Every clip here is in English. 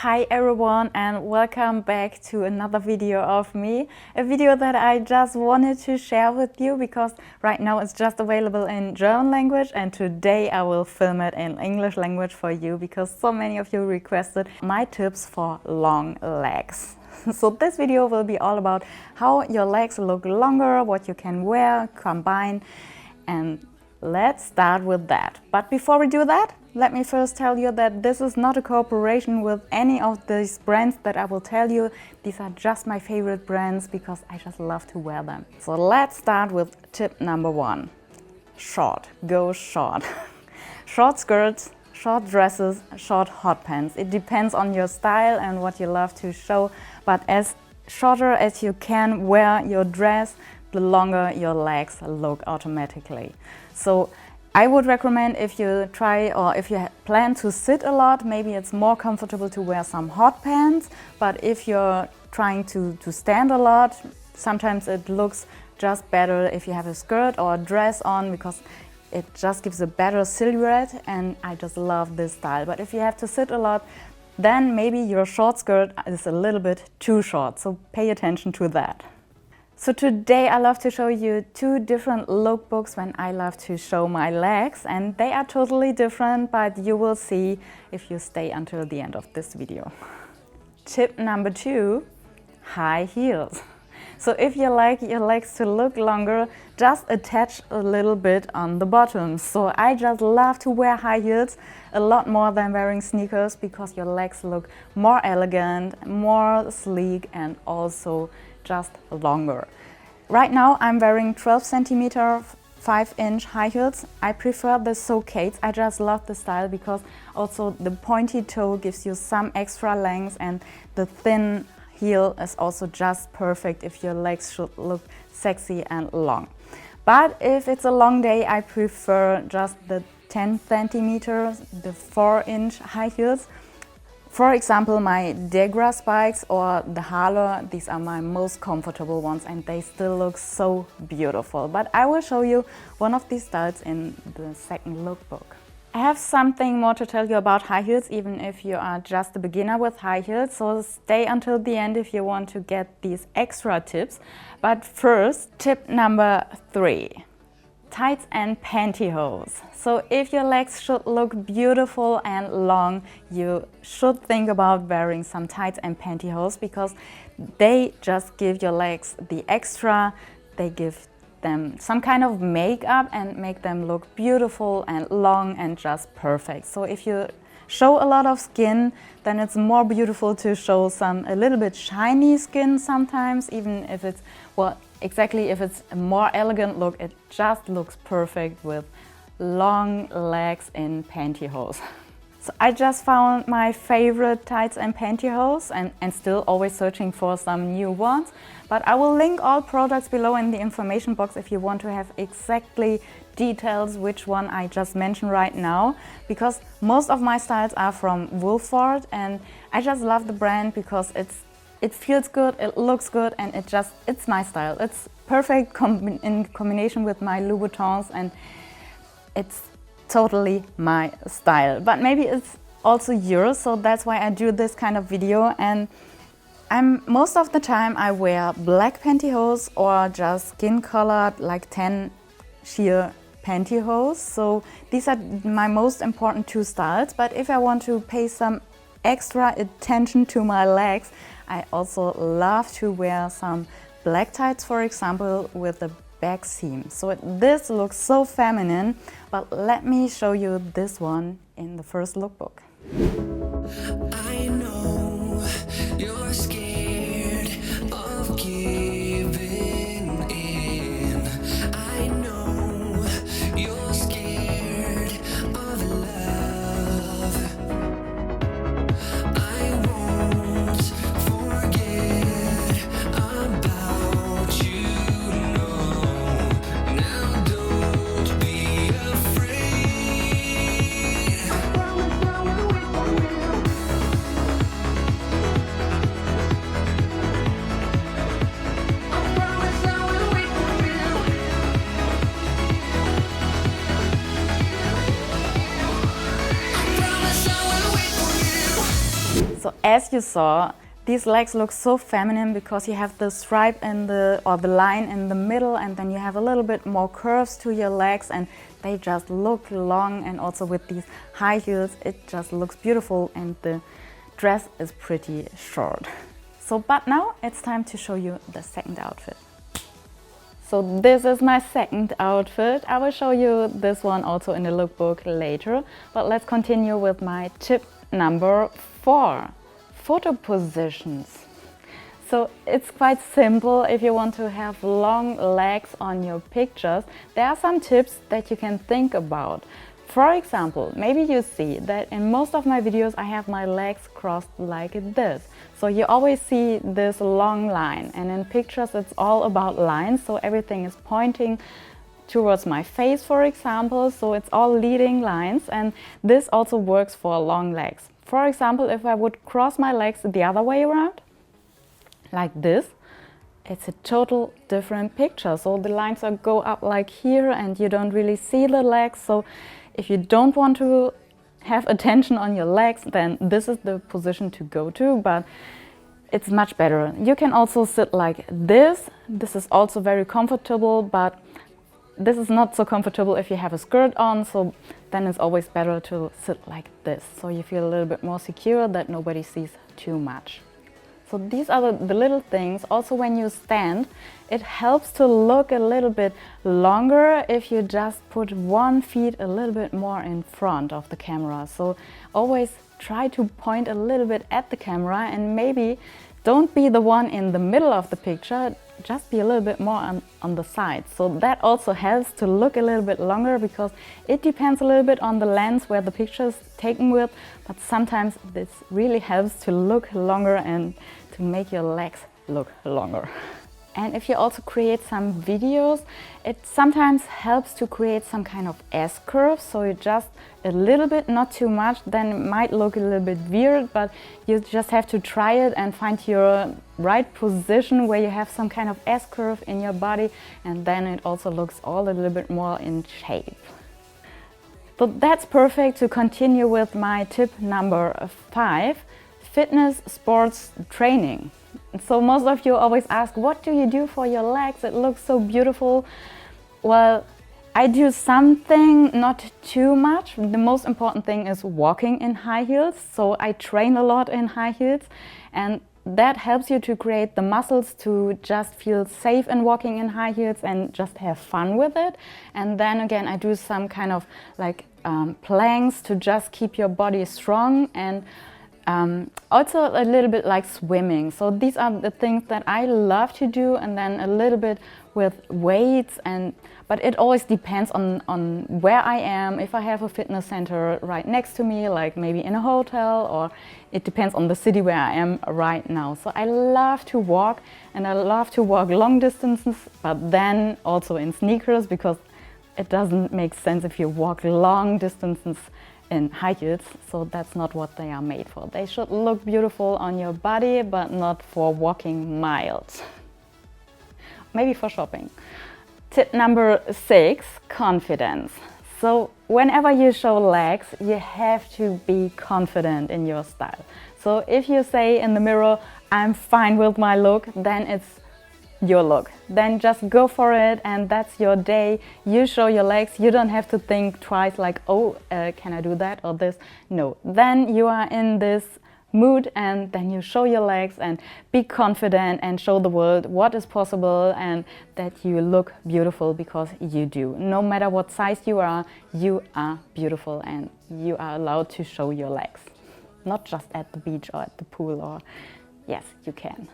Hi everyone and welcome back to another video of me. A video that I just wanted to share with you because right now it's just available in German language and today I will film it in English language for you because so many of you requested my tips for long legs. So this video will be all about how your legs look longer, what you can wear, combine, and let's start with that. But before we do that, let me first tell you that this is not a cooperation with any of these brands that I will tell you. These are just my favorite brands because I just love to wear them. So let's start with tip number 1. Short. Go short. Short skirts, short dresses, short hot pants. It depends on your style and what you love to show, but as shorter as you can wear your dress, the longer your legs look automatically. So I would recommend if you try or if you plan to sit a lot, maybe it's more comfortable to wear some hot pants. But if you're trying to stand a lot, sometimes it looks just better if you have a skirt or a dress on because it just gives a better silhouette and I just love this style. But if you have to sit a lot, then maybe your short skirt is a little bit too short, so pay attention to that. So today I love to show you 2 different lookbooks when I love to show my legs, and they are totally different, but you will see if you stay until the end of this video. Tip number 2, high heels. So if you like your legs to look longer, just attach a little bit on the bottom. So I just love to wear high heels a lot more than wearing sneakers because your legs look more elegant, more sleek and also just longer. Right now I'm wearing 12 centimeter 5-inch high heels. I prefer the Socates. I just love the style because also the pointy toe gives you some extra length and the thin heel is also just perfect if your legs should look sexy and long. But if it's a long day, I prefer just the 10 centimeters, the 4-inch high heels. For example, my Degra spikes or the Harlow, these are my most comfortable ones and they still look so beautiful. But I will show you one of these styles in the second lookbook. I have something more to tell you about high heels, even if you are just a beginner with high heels. So stay until the end if you want to get these extra tips. But first, tip number 3. Tights and pantyhose. So if your legs should look beautiful and long, you should think about wearing some tights and pantyhose because they just give your legs the extra, they give them some kind of makeup and make them look beautiful and long and just perfect. So if you show a lot of skin, then it's more beautiful to show a little bit shiny skin sometimes, even if it's, well, exactly if it's a more elegant look, it just looks perfect with long legs in pantyhose. So I just found my favorite tights and pantyhose and still always searching for some new ones. But I will link all products below in the information box if you want to have exactly details which one I just mentioned right now. Because most of my styles are from Wolford and I just love the brand because it feels good, it looks good and it's my style. It's perfect in combination with my Louboutins and it's totally my style, but maybe it's also yours, so that's why I do this kind of video. And most of the time I wear black pantyhose or just skin colored like 10 sheer pantyhose. So these are my most important 2 styles, but if I want to pay some extra attention to my legs, I also love to wear some black tights, for example, with a back seam. So this looks so feminine, but let me show you this one in the first lookbook. I know you're scared of giving in. I know you're scared of love. I won't forget about you. Now don't be afraid. as you saw, these legs look so feminine because you have the stripe in the line in the middle, and then you have a little bit more curves to your legs, and they just look long. And also with these high heels, it just looks beautiful, and the dress is pretty short. So, but now it's time to show you the second outfit. So this is my second outfit. I will show you this one also in the lookbook later, but let's continue with my tip number 4. Photo positions. So it's quite simple. If you want to have long legs on your pictures, there are some tips that you can think about. For example, maybe you see that in most of my videos I have my legs crossed like this. So you always see this long line, and in pictures it's all about lines, so everything is pointing towards my face, for example, so it's all leading lines, and this also works for long legs. For example, if I would cross my legs the other way around, like this, it's a total different picture. So the lines go up like here, and you don't really see the legs. So if you don't want to have attention on your legs, then this is the position to go to, but it's much better. You can also sit like this. This is also very comfortable, but this is not so comfortable if you have a skirt on, so then it's always better to sit like this, so you feel a little bit more secure that nobody sees too much. So these are the little things. Also when you stand, it helps to look a little bit longer if you just put one foot a little bit more in front of the camera. So always try to point a little bit at the camera, and maybe don't be the one in the middle of the picture, just be a little bit more on the side. So that also helps to look a little bit longer, because it depends a little bit on the lens where the picture is taken with, but sometimes this really helps to look longer and to make your legs look longer. And if you also create some videos, it sometimes helps to create some kind of S-curve, so you just a little bit, not too much, then it might look a little bit weird, but you just have to try it and find your right position where you have some kind of S-curve in your body, and then it also looks all a little bit more in shape. So that's perfect to continue with my tip number 5, fitness sports training. So most of you always ask, what do you do for your legs? It looks so beautiful. Well, I do something, not too much. The most important thing is walking in high heels. So I train a lot in high heels, and that helps you to create the muscles to just feel safe in walking in high heels and just have fun with it. And then again, I do some kind of like planks to just keep your body strong, and also a little bit like swimming. So these are the things that I love to do, and then a little bit with weights, but it always depends on where I am. If I have a fitness center right next to me, like maybe in a hotel, or it depends on the city where I am right now. So I love to walk, and I love to walk long distances, but then also in sneakers, because it doesn't make sense if you walk long distances in high heels, so that's not what they are made for. They should look beautiful on your body, but not for walking miles. Maybe for shopping. Tip number 6, confidence. So whenever you show legs, you have to be confident in your style. So if you say in the mirror, I'm fine with my look, then it's your look. Then just go for it, and that's your day. You show your legs. You don't have to think twice like, oh, can I do that or this? No. Then you are in this mood, and then you show your legs and be confident and show the world what is possible and that you look beautiful, because you do. No matter what size you are beautiful, and you are allowed to show your legs. Not just at the beach or at the pool, or yes, you can.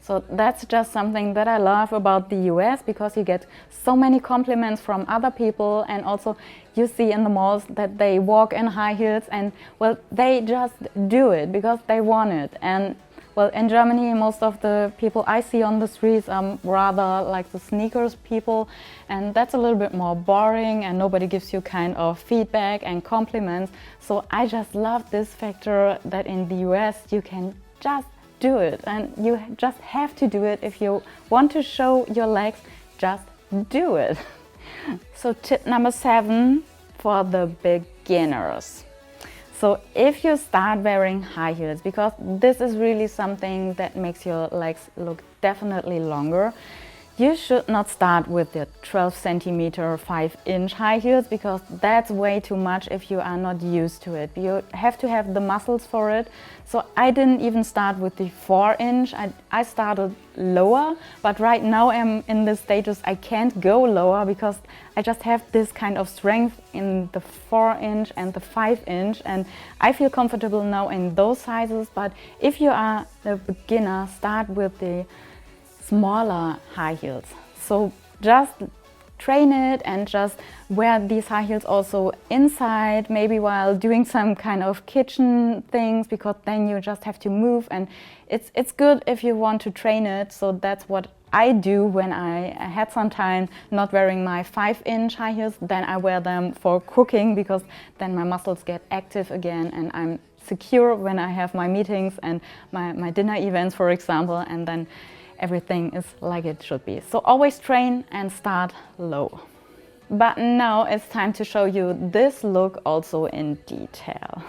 So that's just something that I love about the US, because you get so many compliments from other people, and also you see in the malls that they walk in high heels, and well, they just do it because they want it. And well, in Germany, most of the people I see on the streets are rather like the sneakers people, and that's a little bit more boring, and nobody gives you kind of feedback and compliments. So I just love this factor that in the US you can just do it, and you just have to do it. If you want to show your legs, just do it. So tip number 7 for the beginners. So if you start wearing high heels, because this is really something that makes your legs look definitely longer, you should not start with the 12 centimeter 5-inch high heels, because that's way too much if you are not used to it. You have to have the muscles for it. So I didn't even start with the 4-inch. I started lower, but right now I'm in the status I can't go lower because I just have this kind of strength in the 4-inch and the 5-inch, and I feel comfortable now in those sizes. But if you are a beginner, start with the smaller high heels. So just train it and just wear these high heels also inside, maybe while doing some kind of kitchen things, because then you just have to move, and it's good if you want to train it. So that's what I do when I had some time not wearing my 5-inch high heels. Then I wear them for cooking, because then my muscles get active again and I'm secure when I have my meetings and my dinner events, for example, and then everything is like it should be. So always train and start low. But now it's time to show you this look also in detail.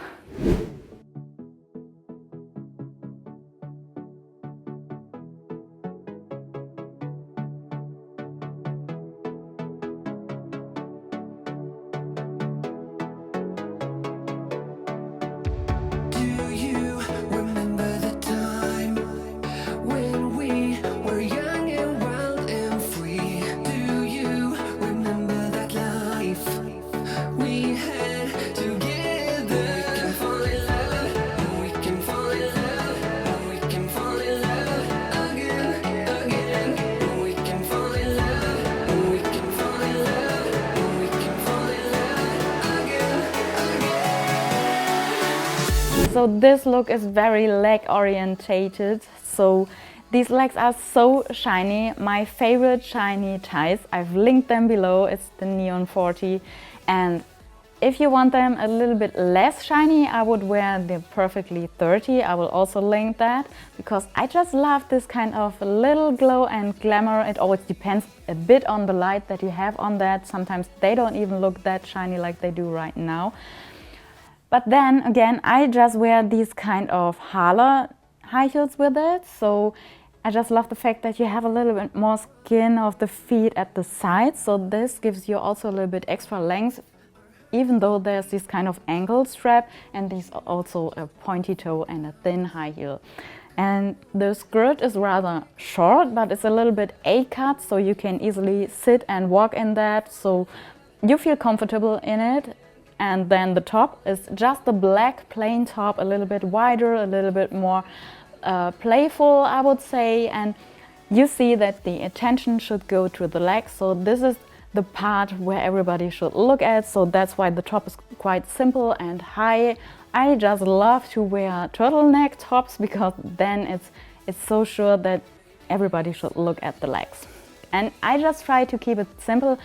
Do you remember the time when we were young and wild and free? Do you remember that life we had together? We can fall in love, we can fall in love, we can fall in love again, again. We can fall in love, we can fall in love, we can fall in love again, again. So this look is very leg orientated. So these legs are so shiny. My favorite shiny ties, I've linked them below. It's the Neon 40. And if you want them a little bit less shiny, I would wear the Perfectly 30. I will also link that, because I just love this kind of little glow and glamour. It always depends a bit on the light that you have on that. Sometimes they don't even look that shiny like they do right now. But then again, I just wear these kind of Hala high heels with it. So I just love the fact that you have a little bit more skin of the feet at the sides. So this gives you also a little bit extra length, even though there's this kind of ankle strap, and there's also a pointy toe and a thin high heel. And the skirt is rather short, but it's a little bit A-cut, so you can easily sit and walk in that. So you feel comfortable in it. And then the top is just a black plain top, a little bit wider, a little bit more playful, I would say. And you see that the attention should go to the legs. So this is the part where everybody should look at. So that's why the top is quite simple and high. I just love to wear turtleneck tops, because then it's so sure that everybody should look at the legs. And I just try to keep it simple.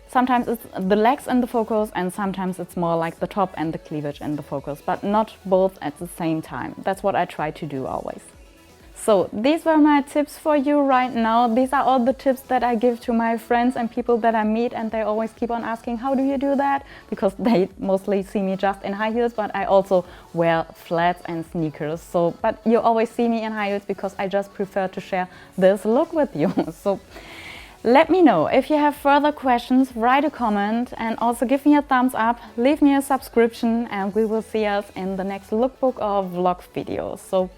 Sometimes it's the legs in the focus, and sometimes it's more like the top and the cleavage in the focus, but not both at the same time. That's what I try to do always. So these were my tips for you right now. These are all the tips that I give to my friends and people that I meet, and they always keep on asking, how do you do that? Because they mostly see me just in high heels, but I also wear flats and sneakers. So, but you always see me in high heels because I just prefer to share this look with you. So let me know if you have further questions, write a comment, and also give me a thumbs up, leave me a subscription, and we will see us in the next lookbook or vlog video. So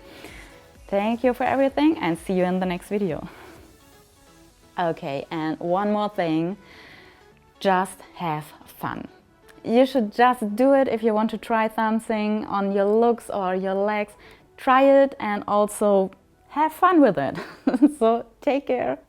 thank you for everything, and see you in the next video. Okay, and one more thing, just have fun. You should just do it if you want to try something on your looks or your legs. Try it and also have fun with it. So take care.